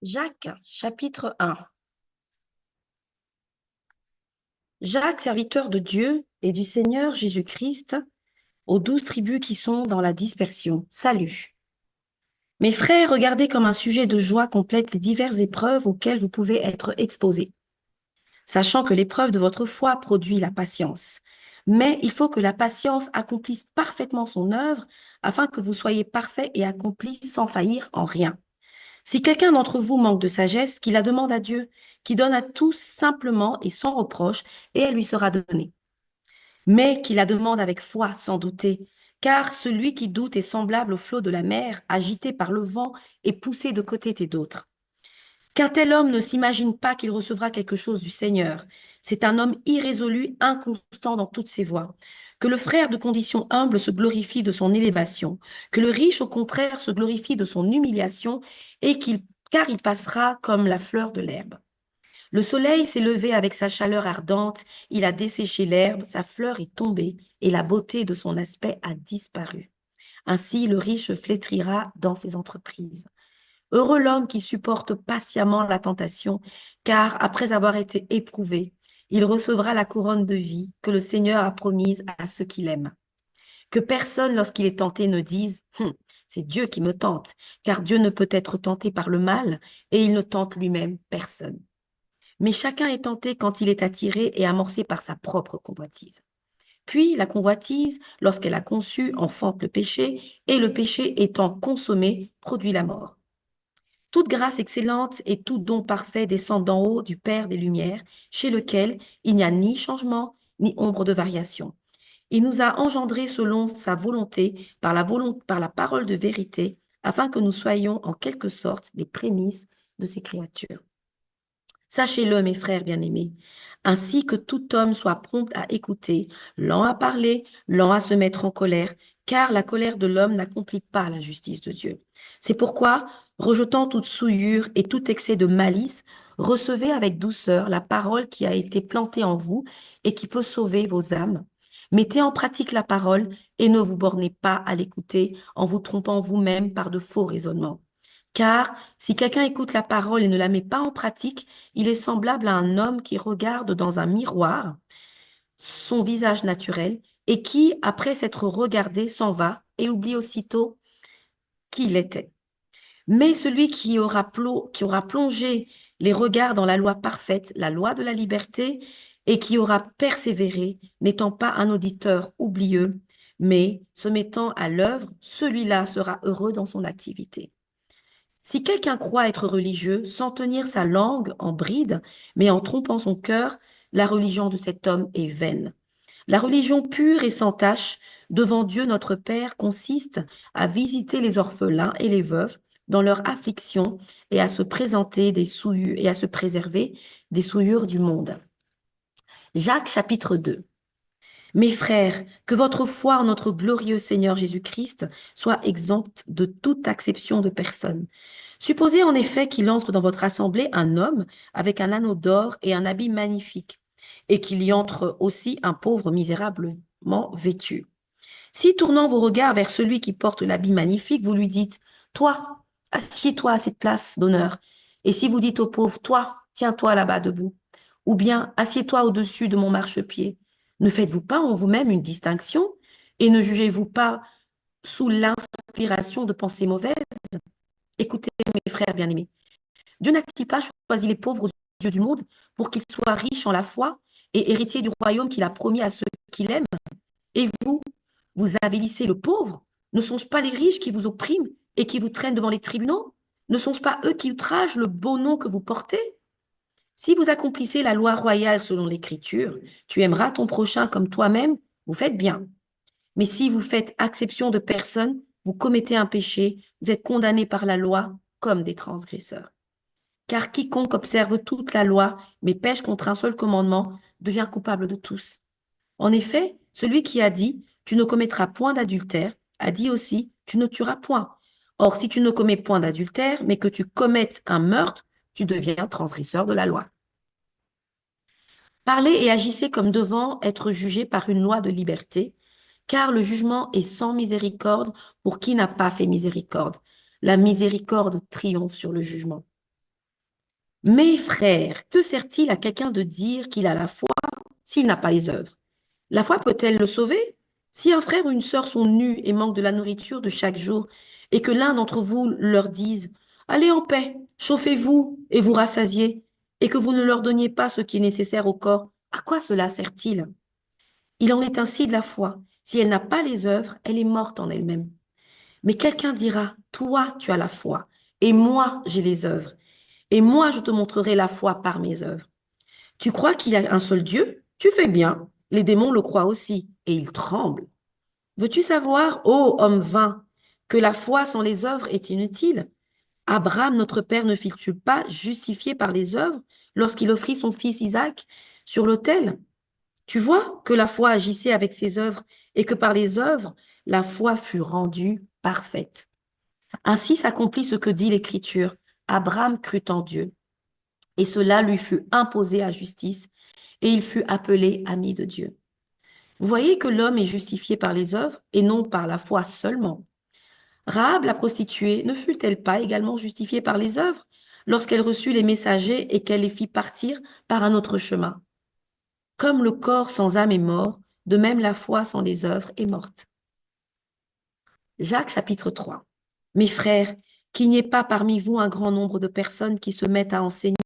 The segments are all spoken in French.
Jacques, chapitre 1. Jacques, serviteur de Dieu et du Seigneur Jésus-Christ, aux 12 tribus qui sont dans la dispersion. Salut. Mes frères, regardez comme un sujet de joie complète les diverses épreuves auxquelles vous pouvez être exposés, sachant que l'épreuve de votre foi produit la patience. Mais il faut que la patience accomplisse parfaitement son œuvre, afin que vous soyez parfaits et accomplis sans faillir en rien. Si quelqu'un d'entre vous manque de sagesse, qu'il la demande à Dieu, qui donne à tous simplement et sans reproche, et elle lui sera donnée. Mais qu'il la demande avec foi, sans douter, car celui qui doute est semblable au flot de la mer, agité par le vent et poussé de côté et d'autre. Qu'un tel homme ne s'imagine pas qu'il recevra quelque chose du Seigneur. C'est un homme irrésolu, inconstant dans toutes ses voies. Que le frère de condition humble se glorifie de son élévation, que le riche, au contraire, se glorifie de son humiliation, car il passera comme la fleur de l'herbe. Le soleil s'est levé avec sa chaleur ardente, il a desséché l'herbe, sa fleur est tombée, et la beauté de son aspect a disparu. Ainsi, le riche flétrira dans ses entreprises. Heureux l'homme qui supporte patiemment la tentation, car après avoir été éprouvé, il recevra la couronne de vie que le Seigneur a promise à ceux qui l'aiment. Que personne, lorsqu'il est tenté, ne dise c'est Dieu qui me tente, car Dieu ne peut être tenté par le mal, et il ne tente lui-même personne. Mais chacun est tenté quand il est attiré et amorcé par sa propre convoitise. Puis la convoitise, lorsqu'elle a conçu, enfante le péché, et le péché étant consommé, produit la mort. Toute grâce excellente et tout don parfait descend d'en haut du Père des Lumières, chez lequel il n'y a ni changement, ni ombre de variation. Il nous a engendrés selon sa volonté, par la parole de vérité, afin que nous soyons en quelque sorte les prémices de ses créatures. Sachez-le, mes frères bien-aimés, ainsi que tout homme soit prompt à écouter, lent à parler, lent à se mettre en colère, car la colère de l'homme n'accomplit pas la justice de Dieu. C'est pourquoi, rejetant toute souillure et tout excès de malice, recevez avec douceur la parole qui a été plantée en vous et qui peut sauver vos âmes. Mettez en pratique la parole et ne vous bornez pas à l'écouter en vous trompant vous-même par de faux raisonnements. Car si quelqu'un écoute la parole et ne la met pas en pratique, il est semblable à un homme qui regarde dans un miroir son visage naturel et qui, après s'être regardé, s'en va et oublie aussitôt qui il était. Mais celui qui aura plongé les regards dans la loi parfaite, la loi de la liberté, et qui aura persévéré, n'étant pas un auditeur oublieux, mais se mettant à l'œuvre, celui-là sera heureux dans son activité. Si quelqu'un croit être religieux sans tenir sa langue en bride, mais en trompant son cœur, la religion de cet homme est vaine. La religion pure et sans tache devant Dieu notre Père consiste à visiter les orphelins et les veuves dans leur affliction et à se présenter des souillures et à se préserver des souillures du monde. Jacques chapitre 2. Mes frères, que votre foi en notre glorieux Seigneur Jésus-Christ soit exempte de toute acception de personne. Supposez en effet qu'il entre dans votre assemblée un homme avec un anneau d'or et un habit magnifique, et qu'il y entre aussi un pauvre misérablement vêtu. Si, tournant vos regards vers celui qui porte l'habit magnifique, vous lui dites, toi, assieds-toi à cette place d'honneur, et si vous dites au pauvre, toi, tiens-toi là-bas debout, ou bien assieds-toi au-dessus de mon marchepied, ne faites-vous pas en vous-même une distinction, et ne jugez-vous pas sous l'inspiration de pensées mauvaises? Écoutez, mes frères bien-aimés, Dieu n'a-t-il pas choisi les pauvres aux yeux du monde pour qu'ils soient riches en la foi et héritiers du royaume qu'il a promis à ceux qui l'aiment? Et vous, vous avilissez le pauvre? Ne sont-ce pas les riches qui vous oppriment et qui vous traînent devant les tribunaux? Ne sont-ce pas eux qui outragent le beau nom que vous portez? Si vous accomplissez la loi royale selon l'Écriture, tu aimeras ton prochain comme toi-même, vous faites bien. Mais si vous faites exception de personne, vous commettez un péché, vous êtes condamnés par la loi comme des transgresseurs. Car quiconque observe toute la loi, mais pêche contre un seul commandement, devient coupable de tous. En effet, celui qui a dit, tu ne commettras point d'adultère, a dit aussi, tu ne tueras point. Or, si tu ne commets point d'adultère, mais que tu commettes un meurtre, tu deviens transgresseur de la loi. Parlez et agissez comme devant être jugés par une loi de liberté, car le jugement est sans miséricorde pour qui n'a pas fait miséricorde. La miséricorde triomphe sur le jugement. Mes frères, que sert-il à quelqu'un de dire qu'il a la foi s'il n'a pas les œuvres? La foi peut-elle le sauver? Si un frère ou une sœur sont nus et manquent de la nourriture de chaque jour, et que l'un d'entre vous leur dise, allez en paix, chauffez-vous et vous rassasiez, et que vous ne leur donniez pas ce qui est nécessaire au corps, à quoi cela sert-il? Il en est ainsi de la foi. Si elle n'a pas les œuvres, elle est morte en elle-même. Mais quelqu'un dira, toi, tu as la foi, et moi, j'ai les œuvres, et moi, je te montrerai la foi par mes œuvres. Tu crois qu'il y a un seul Dieu? Tu fais bien. Les démons le croient aussi, et ils tremblent. Veux-tu savoir, ô homme vain, que la foi sans les œuvres est inutile? Abraham, notre père, ne fut-il pas justifié par les œuvres lorsqu'il offrit son fils Isaac sur l'autel? Tu vois que la foi agissait avec ses œuvres et que par les œuvres, la foi fut rendue parfaite. Ainsi s'accomplit ce que dit l'Écriture. Abraham crut en Dieu, et cela lui fut imposé à justice, et il fut appelé ami de Dieu. Vous voyez que l'homme est justifié par les œuvres et non par la foi seulement. Rahab, la prostituée, ne fut-elle pas également justifiée par les œuvres lorsqu'elle reçut les messagers et qu'elle les fit partir par un autre chemin? Comme le corps sans âme est mort, de même la foi sans les œuvres est morte. Jacques chapitre 3. Mes frères, qu'il n'y ait pas parmi vous un grand nombre de personnes qui se mettent à enseigner,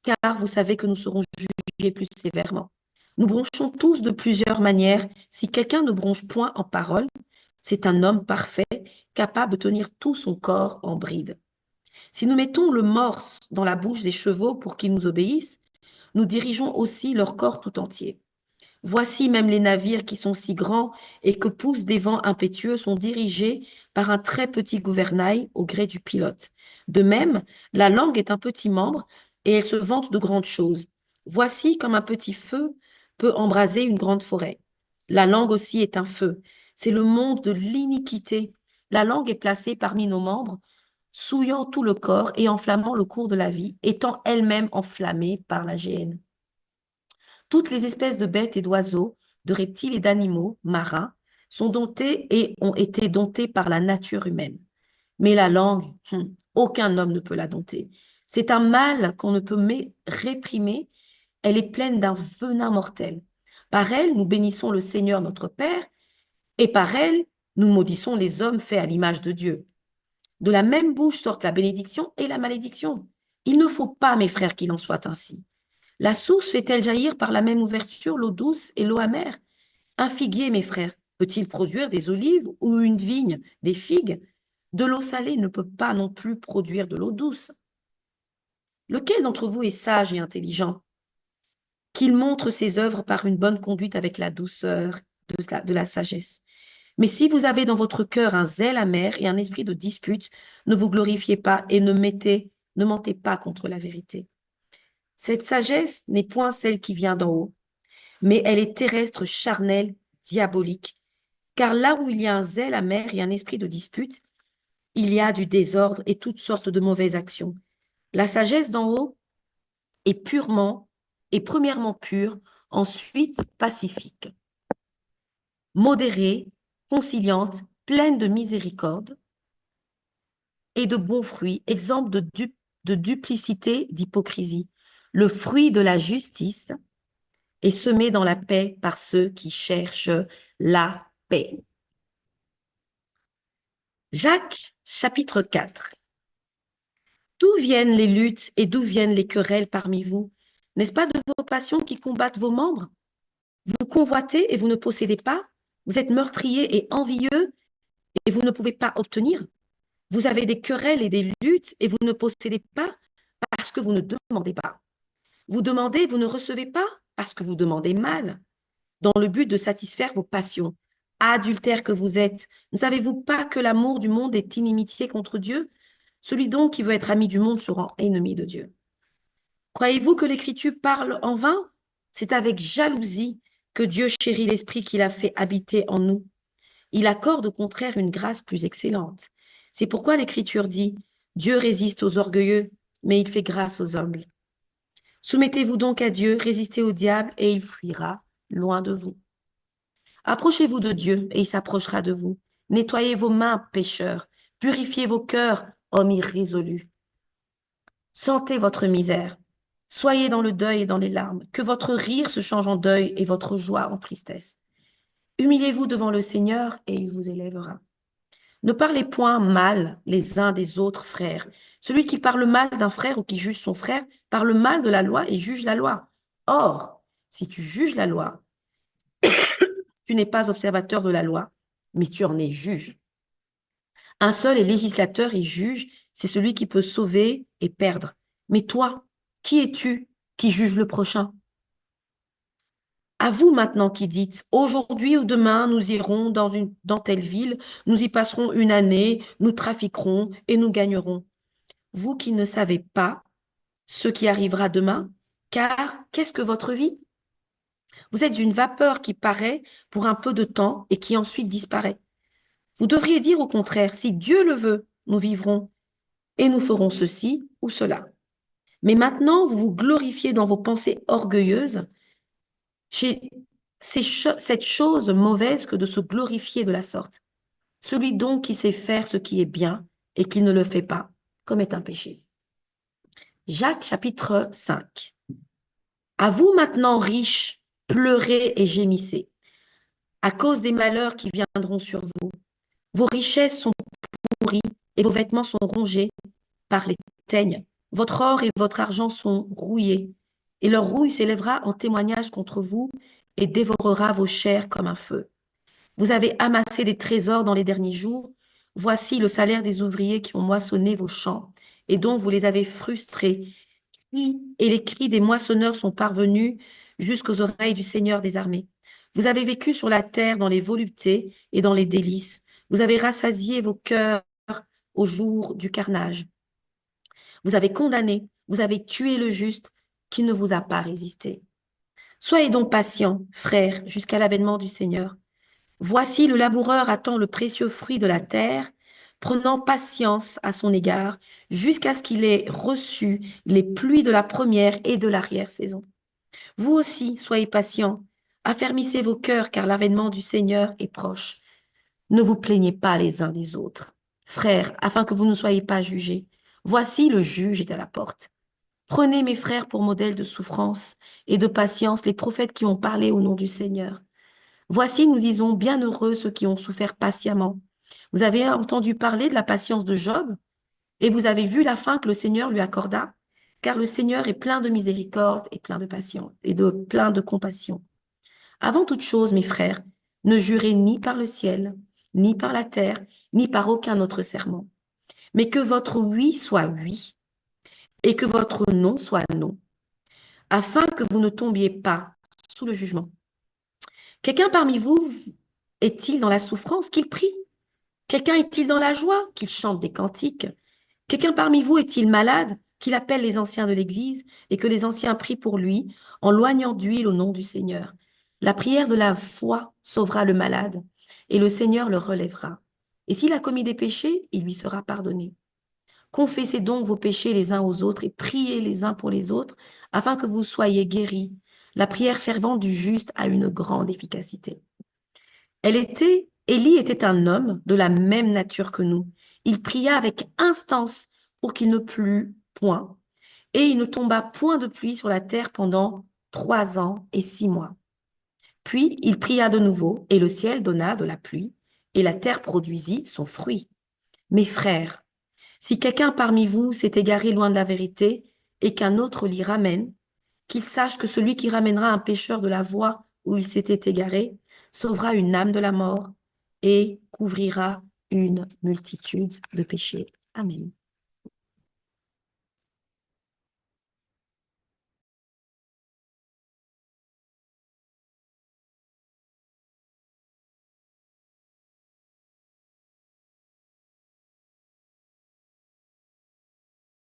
car vous savez que nous serons jugés plus sévèrement. Nous bronchons tous de plusieurs manières. Si quelqu'un ne bronche point en parole, c'est un homme parfait, capable de tenir tout son corps en bride. Si nous mettons le morse dans la bouche des chevaux pour qu'ils nous obéissent, nous dirigeons aussi leur corps tout entier. Voici même les navires qui sont si grands et que poussent des vents impétueux sont dirigés par un très petit gouvernail au gré du pilote. De même, la langue est un petit membre et elle se vante de grandes choses. Voici comme un petit feu peut embraser une grande forêt. La langue aussi est un feu. C'est le monde de l'iniquité. La langue est placée parmi nos membres, souillant tout le corps et enflammant le cours de la vie, étant elle-même enflammée par la géhenne. Toutes les espèces de bêtes et d'oiseaux, de reptiles et d'animaux marins sont domptés et ont été domptés par la nature humaine. Mais la langue, aucun homme ne peut la dompter. C'est un mal qu'on ne peut réprimer. Elle est pleine d'un venin mortel. Par elle, nous bénissons le Seigneur notre Père, et par elle, nous maudissons les hommes faits à l'image de Dieu. De la même bouche sortent la bénédiction et la malédiction. Il ne faut pas, mes frères, qu'il en soit ainsi. La source fait-elle jaillir par la même ouverture l'eau douce et l'eau amère? Un figuier, mes frères, peut-il produire des olives ou une vigne des figues? De l'eau salée ne peut pas non plus produire de l'eau douce. Lequel d'entre vous est sage et intelligent? Qu'il montre ses œuvres par une bonne conduite avec la douceur de la sagesse. Mais si vous avez dans votre cœur un zèle amer et un esprit de dispute, ne vous glorifiez pas et ne mentez pas contre la vérité. Cette sagesse n'est point celle qui vient d'en haut, mais elle est terrestre, charnelle, diabolique. Car là où il y a un zèle amer et un esprit de dispute, il y a du désordre et toutes sortes de mauvaises actions. La sagesse d'en haut est premièrement pure, ensuite pacifique, modérée, conciliante, pleine de miséricorde et de bons fruits, exempte de duplicité, d'hypocrisie. Le fruit de la justice est semé dans la paix par ceux qui cherchent la paix. Jacques, chapitre 4. D'où viennent les luttes et d'où viennent les querelles parmi vous? N'est-ce pas de vos passions qui combattent vos membres? Vous convoitez et vous ne possédez pas? Vous êtes meurtriers et envieux et vous ne pouvez pas obtenir? Vous avez des querelles et des luttes et vous ne possédez pas parce que vous ne demandez pas. Vous demandez et vous ne recevez pas parce que vous demandez mal, dans le but de satisfaire vos passions. Adultères que vous êtes, ne savez-vous pas que l'amour du monde est inimitié contre Dieu? Celui donc qui veut être ami du monde sera ennemi de Dieu. Croyez-vous que l'Écriture parle en vain? C'est avec jalousie que Dieu chérit l'Esprit qu'il a fait habiter en nous. Il accorde au contraire une grâce plus excellente. C'est pourquoi l'Écriture dit, Dieu résiste aux orgueilleux, mais il fait grâce aux humbles. Soumettez-vous donc à Dieu, résistez au diable, et il fuira loin de vous. Approchez-vous de Dieu, et il s'approchera de vous. Nettoyez vos mains, pécheurs, purifiez vos cœurs, hommes irrésolus. Sentez votre misère. Soyez dans le deuil et dans les larmes. Que votre rire se change en deuil et votre joie en tristesse. Humiliez-vous devant le Seigneur et il vous élèvera. Ne parlez point mal les uns des autres, frères. Celui qui parle mal d'un frère ou qui juge son frère parle mal de la loi et juge la loi. Or, si tu juges la loi, tu n'es pas observateur de la loi, mais tu en es juge. Un seul est législateur et juge, c'est celui qui peut sauver et perdre. Mais toi, qui es-tu qui juge le prochain? À vous maintenant qui dites, aujourd'hui ou demain, nous irons dans telle ville, nous y passerons une année, nous trafiquerons et nous gagnerons. Vous qui ne savez pas ce qui arrivera demain, car qu'est-ce que votre vie? Vous êtes une vapeur qui paraît pour un peu de temps et qui ensuite disparaît. Vous devriez dire au contraire, si Dieu le veut, nous vivrons et nous ferons ceci ou cela. Mais maintenant, vous vous glorifiez dans vos pensées orgueilleuses chez cette chose mauvaise que de se glorifier de la sorte. Celui donc qui sait faire ce qui est bien et qui ne le fait pas commet un péché. Jacques chapitre 5. À vous maintenant riches, pleurez et gémissez à cause des malheurs qui viendront sur vous. Vos richesses sont pourries et vos vêtements sont rongés par les teignes. Votre or et votre argent sont rouillés, et leur rouille s'élèvera en témoignage contre vous et dévorera vos chairs comme un feu. Vous avez amassé des trésors dans les derniers jours. Voici le salaire des ouvriers qui ont moissonné vos champs et dont vous les avez frustrés. Et les cris des moissonneurs sont parvenus jusqu'aux oreilles du Seigneur des armées. Vous avez vécu sur la terre dans les voluptés et dans les délices. Vous avez rassasié vos cœurs au jour du carnage. Vous avez condamné, vous avez tué le juste qui ne vous a pas résisté. Soyez donc patients, frères, jusqu'à l'avènement du Seigneur. Voici le laboureur attend le précieux fruit de la terre, prenant patience à son égard, jusqu'à ce qu'il ait reçu les pluies de la première et de l'arrière-saison. Vous aussi, soyez patients, affermissez vos cœurs, car l'avènement du Seigneur est proche. Ne vous plaignez pas les uns des autres, frères, afin que vous ne soyez pas jugés. Voici le juge est à la porte. Prenez, mes frères, pour modèle de souffrance et de patience les prophètes qui ont parlé au nom du Seigneur. Voici, nous disons, bienheureux ceux qui ont souffert patiemment. Vous avez entendu parler de la patience de Job et vous avez vu la fin que le Seigneur lui accorda, car le Seigneur est plein de miséricorde et plein de patience et de plein de compassion. Avant toute chose, mes frères, ne jurez ni par le ciel, ni par la terre, ni par aucun autre serment, mais que votre oui soit oui et que votre non soit non, afin que vous ne tombiez pas sous le jugement. Quelqu'un parmi vous est-il dans la souffrance qu'il prie? Quelqu'un est-il dans la joie qu'il chante des cantiques? Quelqu'un parmi vous est-il malade qu'il appelle les anciens de l'Église et que les anciens prient pour lui en loignant d'huile au nom du Seigneur? La prière de la foi sauvera le malade et le Seigneur le relèvera. Et s'il a commis des péchés, il lui sera pardonné. Confessez donc vos péchés les uns aux autres et priez les uns pour les autres afin que vous soyez guéris. La prière fervente du juste a une grande efficacité. Élie était un homme de la même nature que nous. Il pria avec instance pour qu'il ne plût point, et il ne tomba point de pluie sur la terre pendant 3 ans et 6 mois. Puis il pria de nouveau, et le ciel donna de la pluie, et la terre produisit son fruit. Mes frères, si quelqu'un parmi vous s'est égaré loin de la vérité, et qu'un autre l'y ramène, qu'il sache que celui qui ramènera un pécheur de la voie où il s'était égaré sauvera une âme de la mort et couvrira une multitude de péchés. Amen.